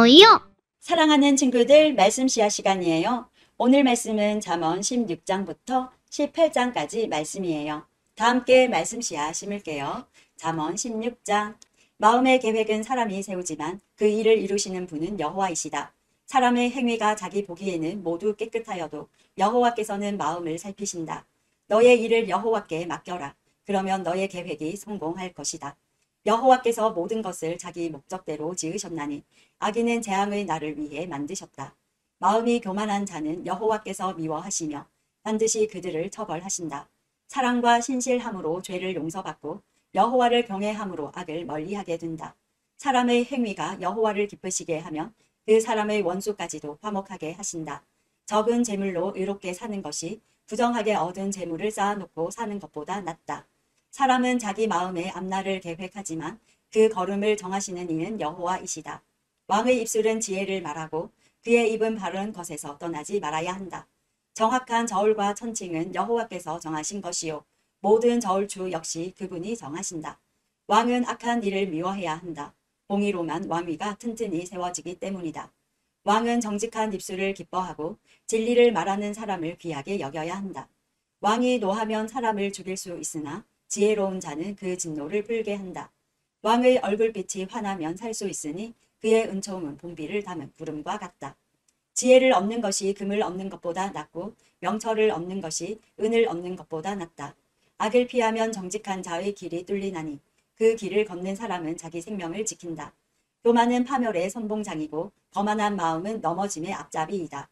있어요? 사랑하는 친구들, 말씀 시야 시간이에요. 오늘 말씀은 잠언 16장부터 18장까지 말씀이에요. 다 함께 말씀 시야 심을게요. 잠언 16장. 마음의 계획은 사람이 세우지만 그 일을 이루시는 분은 여호와이시다. 사람의 행위가 자기 보기에는 모두 깨끗하여도 여호와께서는 마음을 살피신다. 너의 일을 여호와께 맡겨라. 그러면 너의 계획이 성공할 것이다. 여호와께서 모든 것을 자기 목적대로 지으셨나니 악인은 재앙의 날을 위해 만드셨다. 마음이 교만한 자는 여호와께서 미워하시며 반드시 그들을 처벌하신다. 사랑과 신실함으로 죄를 용서받고 여호와를 경외함으로 악을 멀리하게 된다. 사람의 행위가 여호와를 기쁘시게 하면 그 사람의 원수까지도 화목하게 하신다. 적은 재물로 의롭게 사는 것이 부정하게 얻은 재물을 쌓아놓고 사는 것보다 낫다. 사람은 자기 마음의 앞날을 계획하지만 그 걸음을 정하시는 이는 여호와이시다. 왕의 입술은 지혜를 말하고 그의 입은 바른 것에서 떠나지 말아야 한다. 정확한 저울과 천칭은 여호와께서 정하신 것이요 모든 저울추 역시 그분이 정하신다. 왕은 악한 일을 미워해야 한다. 공의로만 왕위가 튼튼히 세워지기 때문이다. 왕은 정직한 입술을 기뻐하고 진리를 말하는 사람을 귀하게 여겨야 한다. 왕이 노하면 사람을 죽일 수 있으나 지혜로운 자는 그 진노를 풀게 한다. 왕의 얼굴빛이 환하면 살 수 있으니 그의 은총은 봄비를 담은 구름과 같다. 지혜를 얻는 것이 금을 얻는 것보다 낫고 명철을 얻는 것이 은을 얻는 것보다 낫다. 악을 피하면 정직한 자의 길이 뚫리나니 그 길을 걷는 사람은 자기 생명을 지킨다. 교만은 파멸의 선봉장이고 거만한 마음은 넘어짐의 앞잡이이다.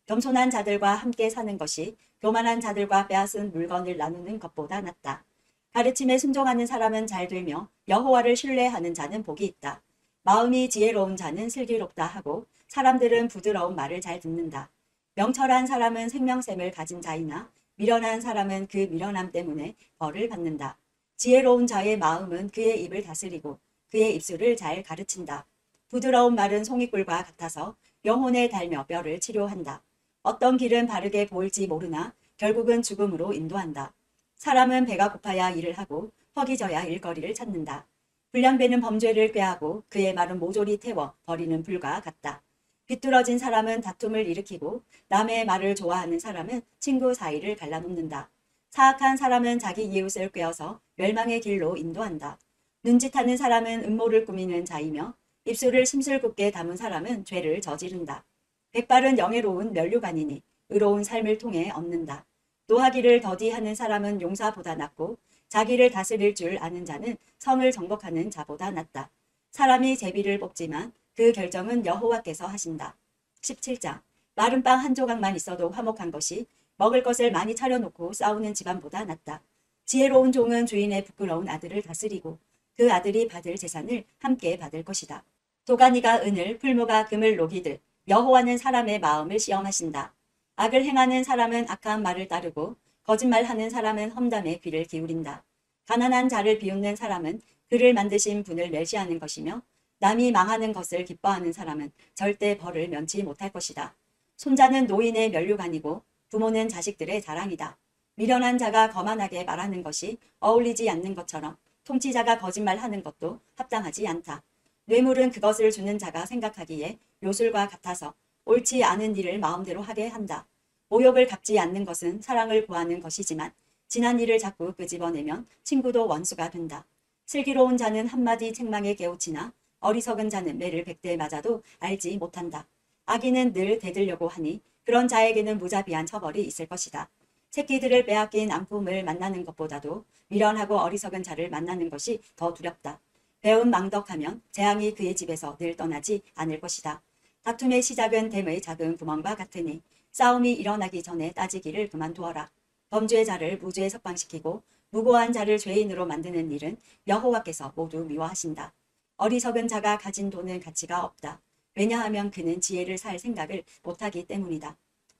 겸손한 자들과 함께 사는 것이 교만한 자들과 빼앗은 물건을 나누는 것보다 낫다. 가르침에 순종하는 사람은 잘 되며 여호와를 신뢰하는 자는 복이 있다. 마음이 지혜로운 자는 슬기롭다 하고 사람들은 부드러운 말을 잘 듣는다. 명철한 사람은 생명샘을 가진 자이나 미련한 사람은 그 미련함 때문에 벌을 받는다. 지혜로운 자의 마음은 그의 입을 다스리고 그의 입술을 잘 가르친다. 부드러운 말은 송이꿀과 같아서 영혼에 달며 뼈를 치료한다. 어떤 길은 바르게 보일지 모르나 결국은 죽음으로 인도한다. 사람은 배가 고파야 일을 하고 허기 져야 일거리를 찾는다. 불량배는 범죄를 꾀하고 그의 말은 모조리 태워 버리는 불과 같다. 비뚤어진 사람은 다툼을 일으키고 남의 말을 좋아하는 사람은 친구 사이를 갈라놓는다. 사악한 사람은 자기 이웃을 꾀어서 멸망의 길로 인도한다. 눈짓하는 사람은 음모를 꾸미는 자이며 입술을 심술궂게 담은 사람은 죄를 저지른다. 백발은 영예로운 면류관이니 의로운 삶을 통해 얻는다. 노하기를 더디하는 사람은 용사보다 낫고 자기를 다스릴 줄 아는 자는 성을 정복하는 자보다 낫다. 사람이 제비를 뽑지만 그 결정은 여호와께서 하신다. 17장. 마른 빵 한 조각만 있어도 화목한 것이 먹을 것을 많이 차려놓고 싸우는 집안보다 낫다. 지혜로운 종은 주인의 부끄러운 아들을 다스리고 그 아들이 받을 재산을 함께 받을 것이다. 도가니가 은을 풀무가 금을 녹이듯 여호와는 사람의 마음을 시험하신다. 악을 행하는 사람은 악한 말을 따르고 거짓말하는 사람은 험담에 귀를 기울인다. 가난한 자를 비웃는 사람은 그를 만드신 분을 멸시하는 것이며 남이 망하는 것을 기뻐하는 사람은 절대 벌을 면치 못할 것이다. 손자는 노인의 면류관이고 부모는 자식들의 자랑이다. 미련한 자가 거만하게 말하는 것이 어울리지 않는 것처럼 통치자가 거짓말하는 것도 합당하지 않다. 뇌물은 그것을 주는 자가 생각하기에 요술과 같아서 옳지 않은 일을 마음대로 하게 한다. 모욕을 갚지 않는 것은 사랑을 구하는 것이지만 지난 일을 자꾸 끄집어내면 친구도 원수가 된다. 슬기로운 자는 한마디 책망에 깨우치나 어리석은 자는 매를 100대 맞아도 알지 못한다. 악인은 늘 대들려고 하니 그런 자에게는 무자비한 처벌이 있을 것이다. 새끼들을 빼앗긴 암품을 만나는 것보다도 미련하고 어리석은 자를 만나는 것이 더 두렵다. 배은 망덕하면 재앙이 그의 집에서 늘 떠나지 않을 것이다. 다툼의 시작은 댐의 작은 구멍과 같으니 싸움이 일어나기 전에 따지기를 그만두어라. 범죄자를 무죄에 석방시키고 무고한 자를 죄인으로 만드는 일은 여호와께서 모두 미워하신다. 어리석은 자가 가진 돈은 가치가 없다. 왜냐하면 그는 지혜를 살 생각을 못하기 때문이다.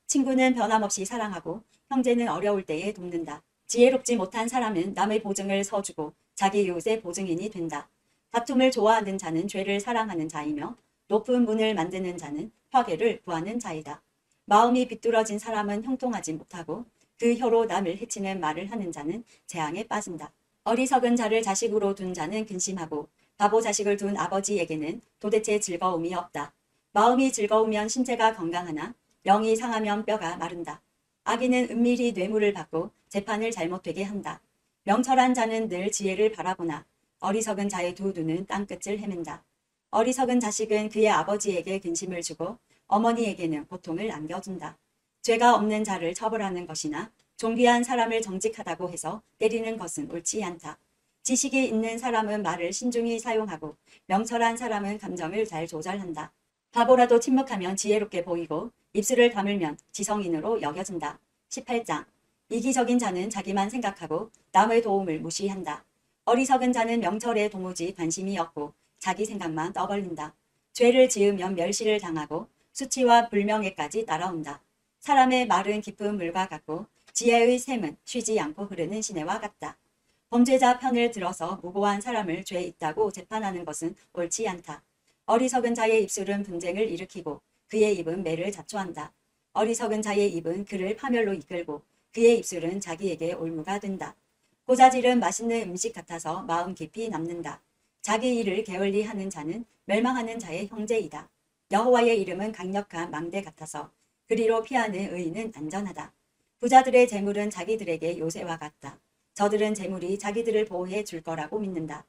친구는 변함없이 사랑하고 형제는 어려울 때에 돕는다. 지혜롭지 못한 사람은 남의 보증을 서주고 자기 이웃의 보증인이 된다. 다툼을 좋아하는 자는 죄를 사랑하는 자이며 높은 문을 만드는 자는 화괴를 구하는 자이다. 마음이 비뚤어진 사람은 형통하지 못하고 그 혀로 남을 해치는 말을 하는 자는 재앙에 빠진다. 어리석은 자를 자식으로 둔 자는 근심하고 바보 자식을 둔 아버지에게는 도대체 즐거움이 없다. 마음이 즐거우면 신체가 건강하나 영이 상하면 뼈가 마른다. 악인은 은밀히 뇌물을 받고 재판을 잘못되게 한다. 명철한 자는 늘 지혜를 바라보나 어리석은 자의 두 눈은 땅끝을 헤맨다. 어리석은 자식은 그의 아버지에게 근심을 주고 어머니에게는 고통을 안겨준다. 죄가 없는 자를 처벌하는 것이나 존귀한 사람을 정직하다고 해서 때리는 것은 옳지 않다. 지식이 있는 사람은 말을 신중히 사용하고 명철한 사람은 감정을 잘 조절한다. 바보라도 침묵하면 지혜롭게 보이고 입술을 다물면 지성인으로 여겨진다. 18장. 이기적인 자는 자기만 생각하고 남의 도움을 무시한다. 어리석은 자는 명철에 도무지 관심이 없고 자기 생각만 떠벌린다. 죄를 지으면 멸시를 당하고 수치와 불명예까지 따라온다. 사람의 말은 깊은 물과 같고 지혜의 샘은 쉬지 않고 흐르는 시내와 같다. 범죄자 편을 들어서 무고한 사람을 죄 있다고 재판하는 것은 옳지 않다. 어리석은 자의 입술은 분쟁을 일으키고 그의 입은 매를 자초한다. 어리석은 자의 입은 그를 파멸로 이끌고 그의 입술은 자기에게 올무가 된다. 고자질은 맛있는 음식 같아서 마음 깊이 남는다. 자기 일을 게을리 하는 자는 멸망하는 자의 형제이다. 여호와의 이름은 강력한 망대 같아서 그리로 피하는 의인은 안전하다. 부자들의 재물은 자기들에게 요새와 같다. 저들은 재물이 자기들을 보호해 줄 거라고 믿는다.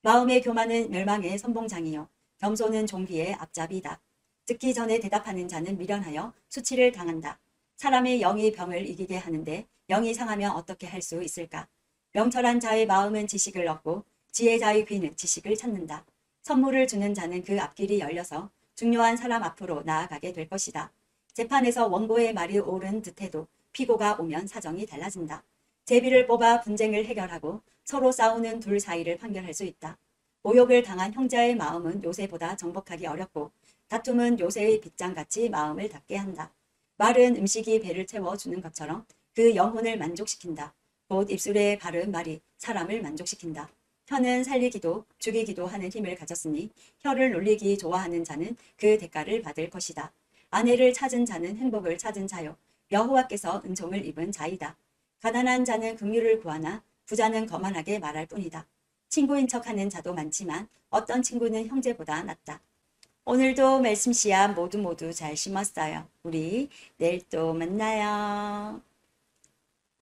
마음의 교만은 멸망의 선봉장이요 겸손은 종기의 앞잡이다. 듣기 전에 대답하는 자는 미련하여 수치를 당한다. 사람의 영이 병을 이기게 하는데 영이 상하면 어떻게 할 수 있을까? 명철한 자의 마음은 지식을 얻고 지혜자의 귀는 지식을 찾는다. 선물을 주는 자는 그 앞길이 열려서 중요한 사람 앞으로 나아가게 될 것이다. 재판에서 원고의 말이 옳은 듯해도 피고가 오면 사정이 달라진다. 제비를 뽑아 분쟁을 해결하고 서로 싸우는 둘 사이를 판결할 수 있다. 모욕을 당한 형제의 마음은 요새보다 정복하기 어렵고 다툼은 요새의 빗장같이 마음을 닫게 한다. 말은 음식이 배를 채워주는 것처럼 그 영혼을 만족시킨다. 곧 입술에 바른 말이 사람을 만족시킨다. 혀는 살리기도 죽이기도 하는 힘을 가졌으니 혀를 놀리기 좋아하는 자는 그 대가를 받을 것이다. 아내를 찾은 자는 행복을 찾은 자요 여호와께서 은총을 입은 자이다. 가난한 자는 긍휼을 구하나 부자는 거만하게 말할 뿐이다. 친구인 척하는 자도 많지만 어떤 친구는 형제보다 낫다. 오늘도 말씀 씨앗 모두 잘 심었어요. 우리 내일 또 만나요.